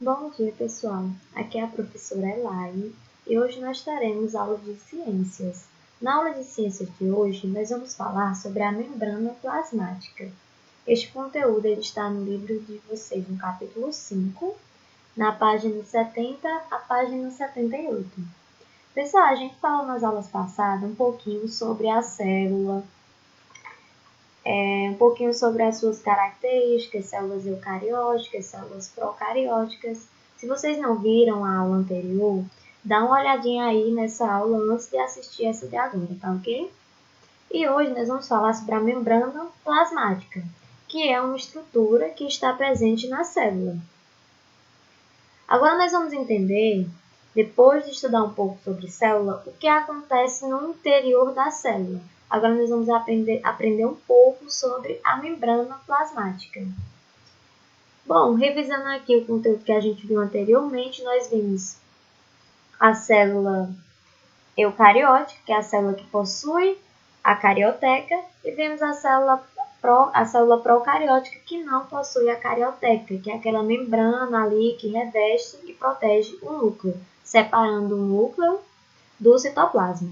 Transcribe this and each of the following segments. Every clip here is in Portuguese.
Bom dia, pessoal. Aqui é a professora Elaine e hoje nós teremos aula de ciências. Na aula de ciências de hoje, nós vamos falar sobre a membrana plasmática. Este conteúdo ele está no livro de vocês, no capítulo 5, na página 70 à página 78. Pessoal, a gente falou nas aulas passadas um pouquinho sobre a célula, um pouquinho sobre as suas características, células eucarióticas, células procarióticas. Se vocês não viram a aula anterior, dá uma olhadinha aí nessa aula antes de assistir essa de agora, tá ok? E hoje nós vamos falar sobre a membrana plasmática, que é uma estrutura que está presente na célula. Agora nós vamos entender, depois de estudar um pouco sobre célula, o que acontece no interior da célula. Agora nós vamos aprender um pouco sobre a membrana plasmática. Bom, revisando aqui o conteúdo que a gente viu anteriormente, nós vimos a célula eucariótica, que é a célula que possui a carioteca, e vimos a célula procariótica, que não possui a carioteca, que é aquela membrana ali que reveste e protege o núcleo, separando o núcleo do citoplasma.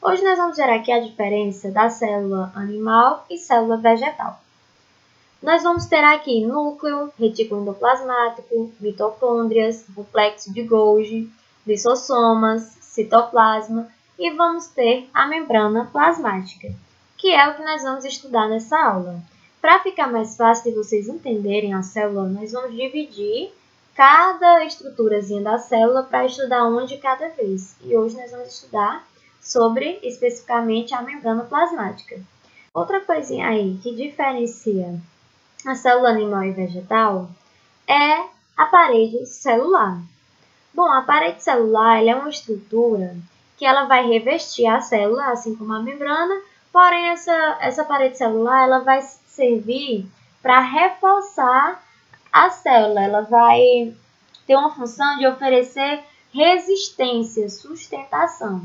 Hoje nós vamos ver aqui a diferença da célula animal e célula vegetal. Nós vamos ter aqui núcleo, retículo endoplasmático, mitocôndrias, complexo de Golgi, lisossomas, citoplasma e vamos ter a membrana plasmática, que é o que nós vamos estudar nessa aula. Para ficar mais fácil de vocês entenderem a célula, nós vamos dividir cada estruturazinha da célula para estudar uma de cada vez. E hoje nós vamos estudar sobre, especificamente, a membrana plasmática. Outra coisinha aí que diferencia a célula animal e vegetal é a parede celular. Bom, a parede celular ela é uma estrutura que ela vai revestir a célula, assim como a membrana, porém essa parede celular ela vai servir para reforçar a célula. Ela vai ter uma função de oferecer resistência, sustentação.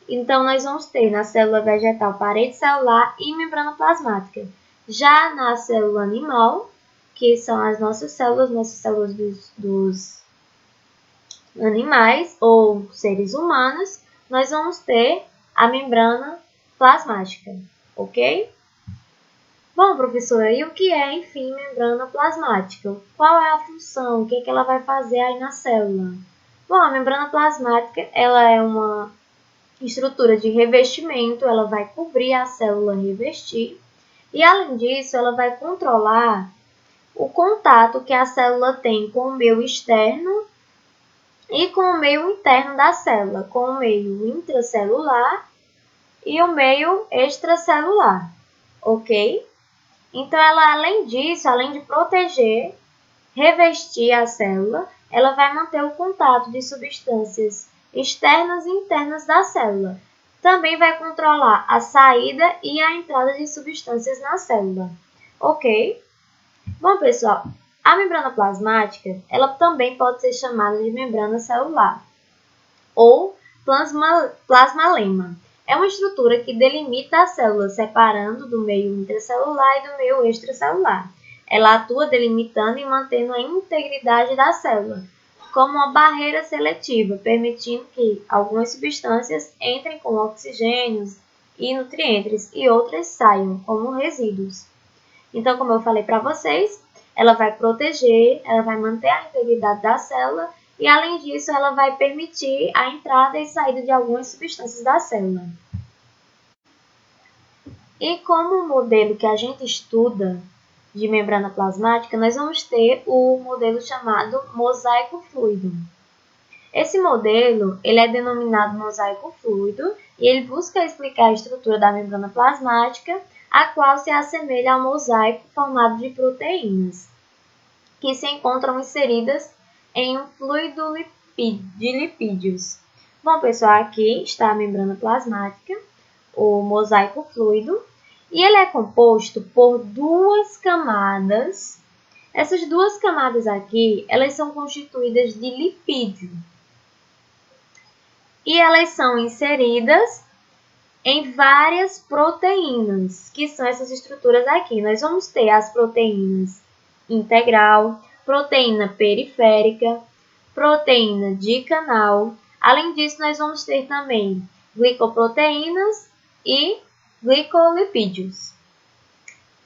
Então, nós vamos ter na célula vegetal parede celular e membrana plasmática. Já na célula animal, que são as nossas células dos animais ou seres humanos, nós vamos ter a membrana plasmática, ok? Bom, professora, e o que é, enfim, membrana plasmática? Qual é a função? O que ela vai fazer aí na célula? Bom, a membrana plasmática ela é uma estrutura de revestimento, ela vai cobrir a célula revestir e, além disso, ela vai controlar o contato que a célula tem com o meio externo e com o meio interno da célula, com o meio intracelular e o meio extracelular, ok? Então, ela, além disso, além de proteger, revestir a célula, ela vai manter o contato de substâncias externas e internas da célula. Também vai controlar a saída e a entrada de substâncias na célula. Ok? Bom, pessoal, a membrana plasmática, ela também pode ser chamada de membrana celular ou plasmalema. É uma estrutura que delimita a célula, separando do meio intracelular e do meio extracelular. Ela atua delimitando e mantendo a integridade da célula, como uma barreira seletiva, permitindo que algumas substâncias entrem com oxigênios e nutrientes e outras saiam como resíduos. Então, como eu falei para vocês, ela vai proteger, ela vai manter a integridade da célula e, além disso, ela vai permitir a entrada e saída de algumas substâncias da célula. E como modelo que a gente estuda de membrana plasmática, nós vamos ter o modelo chamado mosaico fluido. Esse modelo ele é denominado mosaico fluido e ele busca explicar a estrutura da membrana plasmática, a qual se assemelha ao mosaico formado de proteínas, que se encontram inseridas em um fluido de lipídios. Bom, pessoal, aqui está a membrana plasmática, o mosaico fluido, e ele é composto por duas camadas. Essas duas camadas aqui, elas são constituídas de lipídio. E elas são inseridas em várias proteínas, que são essas estruturas aqui. Nós vamos ter as proteínas integral, proteína periférica, proteína de canal. Além disso, nós vamos ter também glicoproteínas e glicolipídios.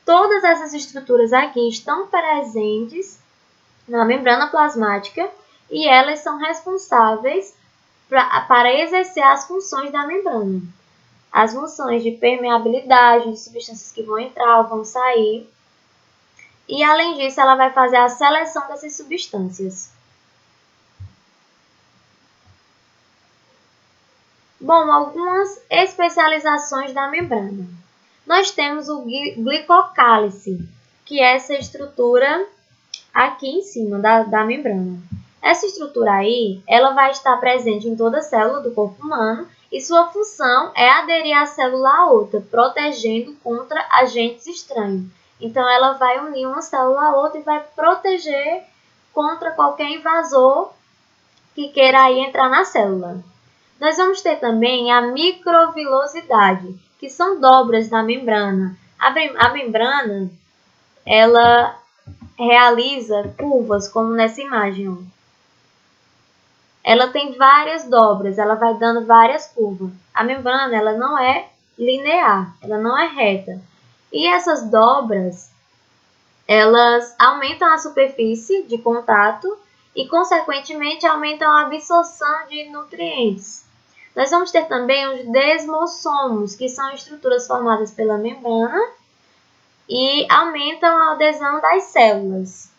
Todas essas estruturas aqui estão presentes na membrana plasmática e elas são responsáveis para exercer as funções da membrana. As funções de permeabilidade, de substâncias que vão entrar ou vão sair. E, além disso, ela vai fazer a seleção dessas substâncias. Bom, algumas especializações da membrana. Nós temos o glicocálice, que é essa estrutura aqui em cima da membrana. Essa estrutura aí, ela vai estar presente em toda célula do corpo humano e sua função é aderir a célula a outra, protegendo contra agentes estranhos. Então, ela vai unir uma célula a outra e vai proteger contra qualquer invasor que queira aí entrar na célula. Nós vamos ter também a microvilosidade, que são dobras da membrana. A membrana, ela realiza curvas, como nessa imagem, ó. Ela tem várias dobras, ela vai dando várias curvas. A membrana, ela não é linear, ela não é reta. E essas dobras, elas aumentam a superfície de contato e, consequentemente, aumentam a absorção de nutrientes. Nós vamos ter também os desmossomos, que são estruturas formadas pela membrana e aumentam a adesão das células.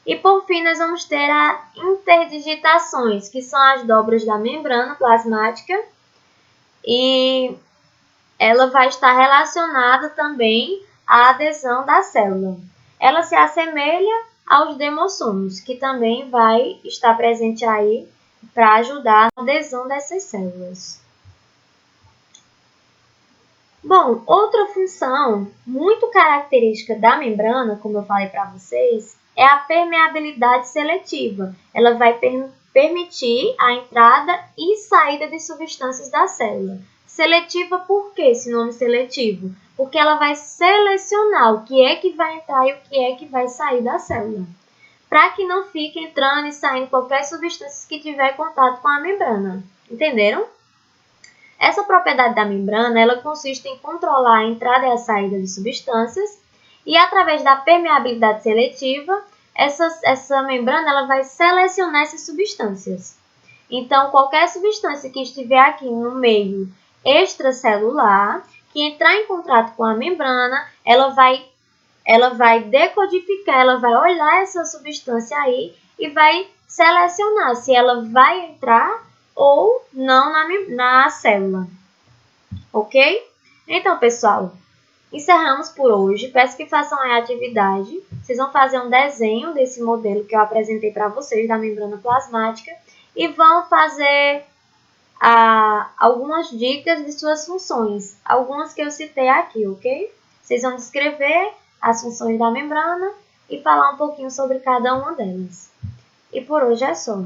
E, por fim, nós vamos ter as interdigitações, que são as dobras da membrana plasmática, e ela vai estar relacionada também à adesão da célula. Ela se assemelha aos demossomos, que também vai estar presente aí para ajudar na adesão dessas células. Bom, outra função muito característica da membrana, como eu falei para vocês, é a permeabilidade seletiva. Ela vai permitir a entrada e saída de substâncias da célula. Seletiva por que esse nome seletivo? Porque ela vai selecionar o que é que vai entrar e o que é que vai sair da célula, para que não fique entrando e saindo qualquer substância que tiver contato com a membrana. Entenderam? Essa propriedade da membrana, ela consiste em controlar a entrada e a saída de substâncias e, através da permeabilidade seletiva, essa membrana ela vai selecionar essas substâncias. Então, qualquer substância que estiver aqui no meio extracelular, que entrar em contato com a membrana, ela vai decodificar, ela vai olhar essa substância aí e vai selecionar se ela vai entrar ou não na célula. Ok? Então, pessoal, encerramos por hoje. Peço que façam a atividade. Vocês vão fazer um desenho desse modelo que eu apresentei para vocês, da membrana plasmática, e vão fazer algumas dicas de suas funções, algumas que eu citei aqui, ok? Vocês vão descrever as funções da membrana e falar um pouquinho sobre cada uma delas. E por hoje é só.